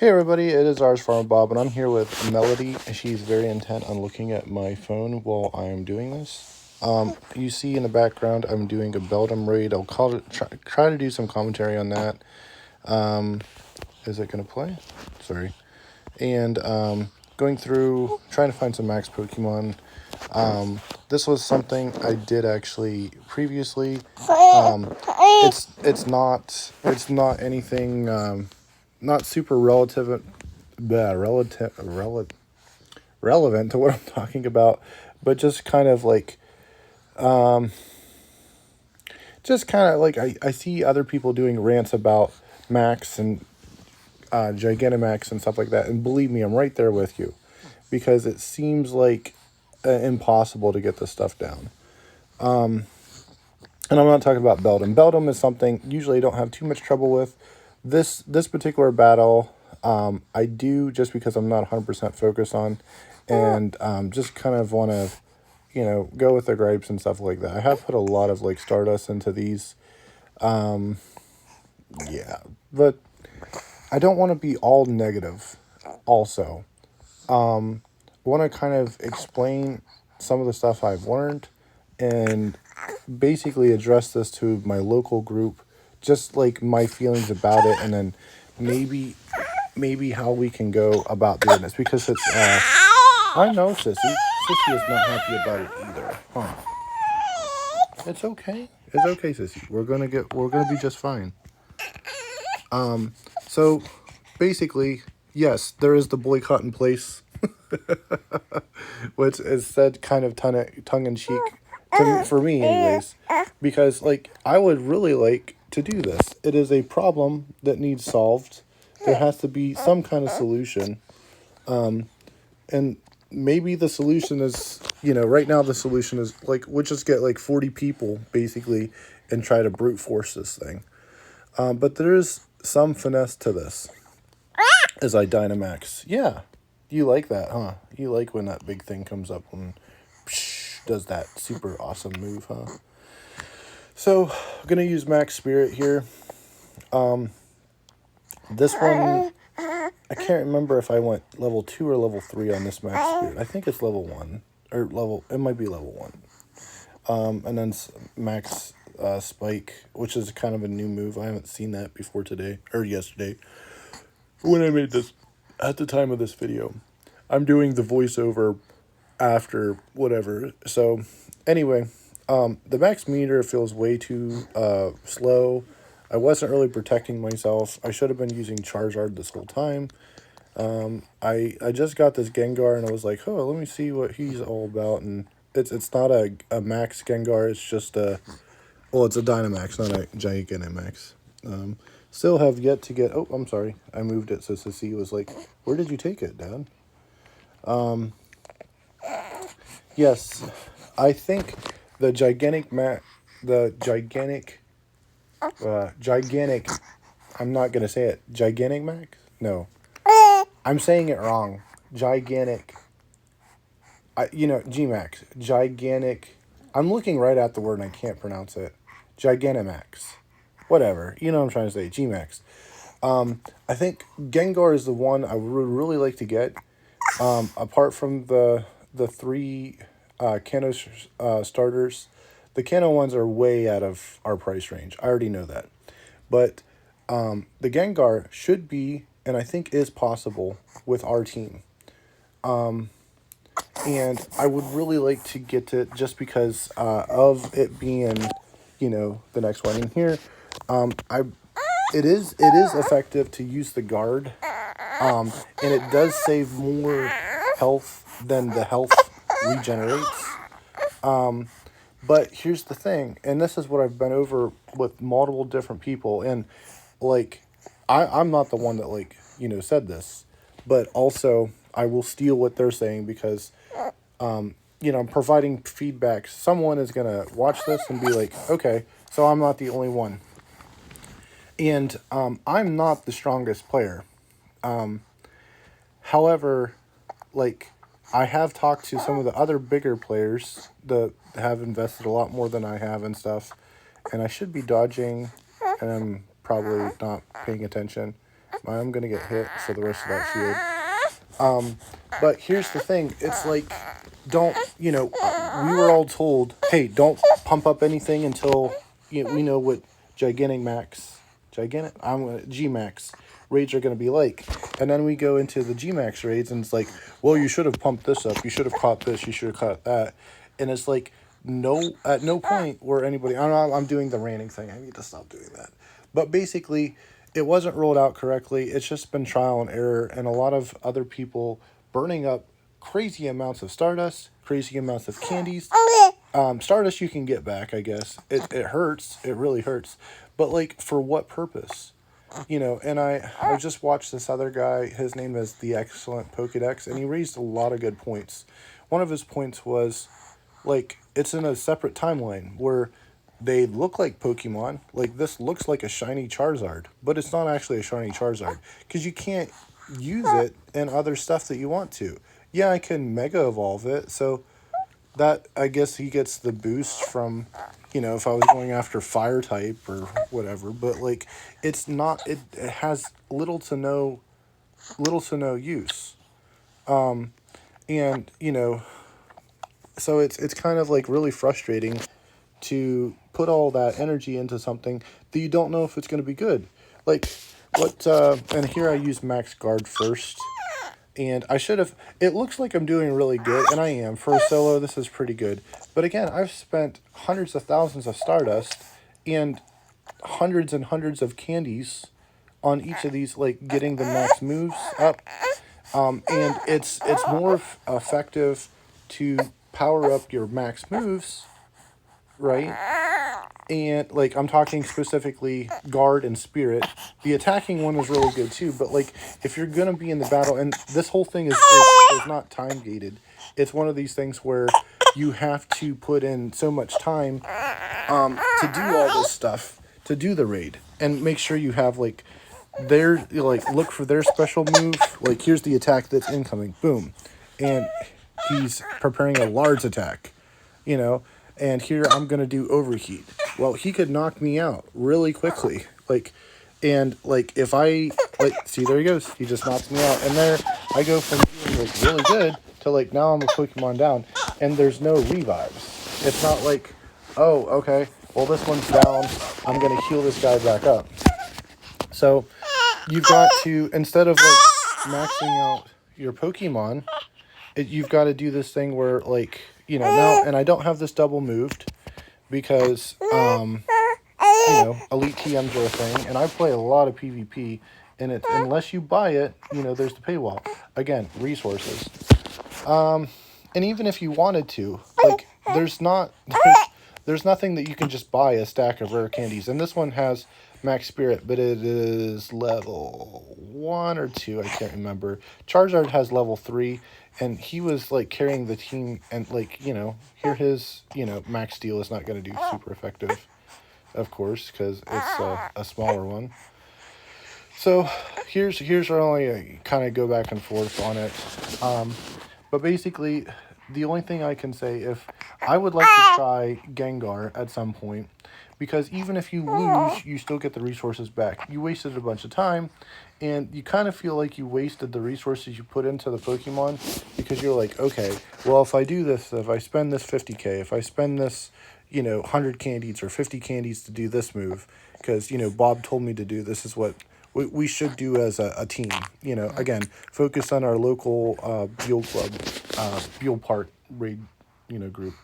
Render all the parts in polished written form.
Hey everybody, it is ours Farmer Bob, and I'm here with Melody. She's very intent on looking at my phone while I'm doing this. You see in the background, I'm doing a Beldum raid. I'll try to do some commentary on that. Is it gonna play? Sorry. And going through trying to find some max Pokemon. This was something I did actually previously. It's not anything. Not super relevant to what I'm talking about, but just kind of like, I see other people doing rants about Max and Gigantamax and stuff like that, and believe me, I'm right there with you, because it seems like impossible to get this stuff down. And I'm not talking about Beldum. Beldum is something usually I don't have too much trouble with. This particular battle, I do just because I'm not 100% focused on, and just kind of want to, go with the gripes and stuff like that. I have put a lot of like Stardust into these, yeah, but I don't want to be all negative. Also, I want to kind of explain some of the stuff I've learned, and basically address this to my local group, just like my feelings about it, and then maybe how we can go about doing this, because it's I know Sissy is not happy about it either. Huh. It's okay. It's okay, Sissy. We're gonna be just fine. So basically, yes, there is the boycott in place, which is said kind of tongue in cheek for me, anyways, because like I would really like to do this. It is a problem that needs solved. There has to be some kind of solution, and maybe the solution is, right now the solution is like we'll just get like 40 people basically and try to brute force this thing. But there is some finesse to this. As I Dynamax. Yeah. You like that, huh? You like when that big thing comes up and does that super awesome move, huh? So, I'm going to use Max Spirit here. This one, I can't remember if I went level 2 or level 3 on this Max Spirit. I think it's level 1. It might be level 1. And then Max Spike, which is kind of a new move. I haven't seen that before today, or yesterday, when I made this, at the time of this video. I'm doing the voiceover after whatever. So, anyway, the max meter feels way too slow. I wasn't really protecting myself. I should have been using Charizard this whole time. I just got this Gengar and I was like, oh, let me see what he's all about. And it's not a max Gengar. It's just it's a Dynamax, not a Gigantamax. Still have yet to get... Oh, I'm sorry. I moved it so Sissy was like, where did you take it, Dad? Yes, I think the gigantic... I'm not going to say it. Gigantic Max? No. I'm saying it wrong. Gigantic... Gmax. Gigantic... I'm looking right at the word and I can't pronounce it. Gigantamax. Whatever. You know what I'm trying to say. Gmax. I think Gengar is the one I would really like to get. Apart from the three Kanto starters, the Kanto ones are way out of our price range. I already know that. But the Gengar should be, and I think is possible, with our team. And I would really like to get it just because of it being, the next one. And here, it is effective to use the guard, and it does save more health than the health regenerates. But here's the thing, and this is what I've been over with multiple different people, and like I'm not the one that said this, but also I will steal what they're saying because I'm providing feedback. Someone is gonna watch this and be like, okay, so I'm not the only one. And I'm not the strongest player. However, I have talked to some of the other bigger players that have invested a lot more than I have and stuff, and I should be dodging, and I'm probably not paying attention. I'm going to get hit for the rest of that shield. But here's the thing. It's like, don't, we were all told, hey, don't pump up anything until we know what Gmax raids are going to be like. And then we go into the Gmax raids and it's like, well, you should have pumped this up. You should have caught this. You should have caught that. And it's like, at no point where anybody, I'm doing the ranting thing. I need to stop doing that. But basically, it wasn't rolled out correctly. It's just been trial and error, and a lot of other people burning up crazy amounts of Stardust, crazy amounts of candies. Stardust you can get back, I guess. It hurts. It really hurts. But, like, for what purpose? And I just watched this other guy. His name is The Excellent Pokedex, and he raised a lot of good points. One of his points was, like, it's in a separate timeline where they look like Pokemon. Like, this looks like a shiny Charizard, but it's not actually a shiny Charizard because you can't use it in other stuff that you want to. Yeah, I can Mega Evolve it, so that, I guess he gets the boost from, if I was going after Fire type or whatever, but, like, it's not, it has little to no use. And, so it's kind of, like, really frustrating to put all that energy into something that you don't know if it's going to be good. Like, and here I use Max Guard first, and I should have, it looks like I'm doing really good, and I am. For a solo, this is pretty good. But again, I've spent hundreds of thousands of Stardust and hundreds and hundreds of candies on each of these, like, getting the max moves up. And it's more effective to power up your max moves, right? And, like, I'm talking specifically Guard and Spirit. The attacking one was really good too, but, like, if you're going to be in the battle, and this whole thing is not time gated. It's one of these things where you have to put in so much time to do all this stuff, to do the raid, and make sure you have, like, look for their special move. Like, here's the attack that's incoming. Boom. And he's preparing a large attack, and here I'm going to do overheat. Well, he could knock me out really quickly. If I, see, there he goes. He just knocks me out. And there I go from being, like, really good to, like, now I'm a Pokemon down. And there's no revives. It's not like, oh, okay, well, this one's down. I'm going to heal this guy back up. So you've got to, instead of, like, maxing out your Pokemon, you've got to do this thing where, like, now, and I don't have this double moved because, Elite TMs are a thing, and I play a lot of PvP, and unless you buy it, there's the paywall. Again, resources. And even if you wanted to, like, there's nothing that you can just buy a stack of rare candies, and this one has Max Spirit, but it is level 1 or 2, I can't remember. Charizard has level 3, and he was, like, carrying the team, and, like, here his, Max Steel is not going to do super effective, of course, because it's a smaller one. So here's where I only kind of go back and forth on it. But basically, the only thing I can say, if I would like to try Gengar at some point, because even if you lose, you still get the resources back. You wasted a bunch of time, and you kind of feel like you wasted the resources you put into the Pokemon, because you're like, okay, well, if I do this, if I spend this 50k, if I spend this, 100 candies or 50 candies to do this move, because, Bob told me to do, this is what we should do as a team. Again, focus on our local Buell Club, Buell Park raid, group.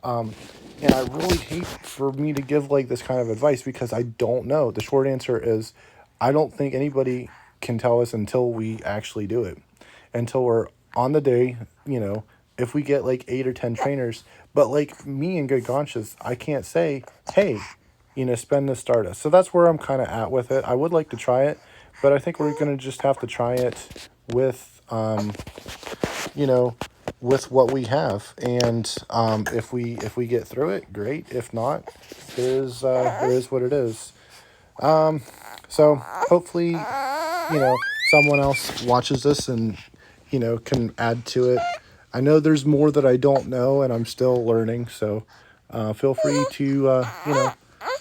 And I really hate for me to give, like, this kind of advice because I don't know. The short answer is I don't think anybody can tell us until we actually do it. Until we're on the day, if we get, like, 8 or 10 trainers. But, like, me and good conscience, I can't say, hey, spend this Stardust. So that's where I'm kind of at with it. I would like to try it, but I think we're going to just have to try it with, with what we have. And if we get through it, great. If not, it is what it is. So hopefully, someone else watches this and, can add to it. I know there's more that I don't know and I'm still learning. So feel free to,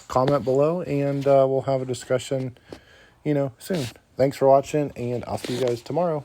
comment below and we'll have a discussion, soon. thanks for watching, and I'll see you guys tomorrow.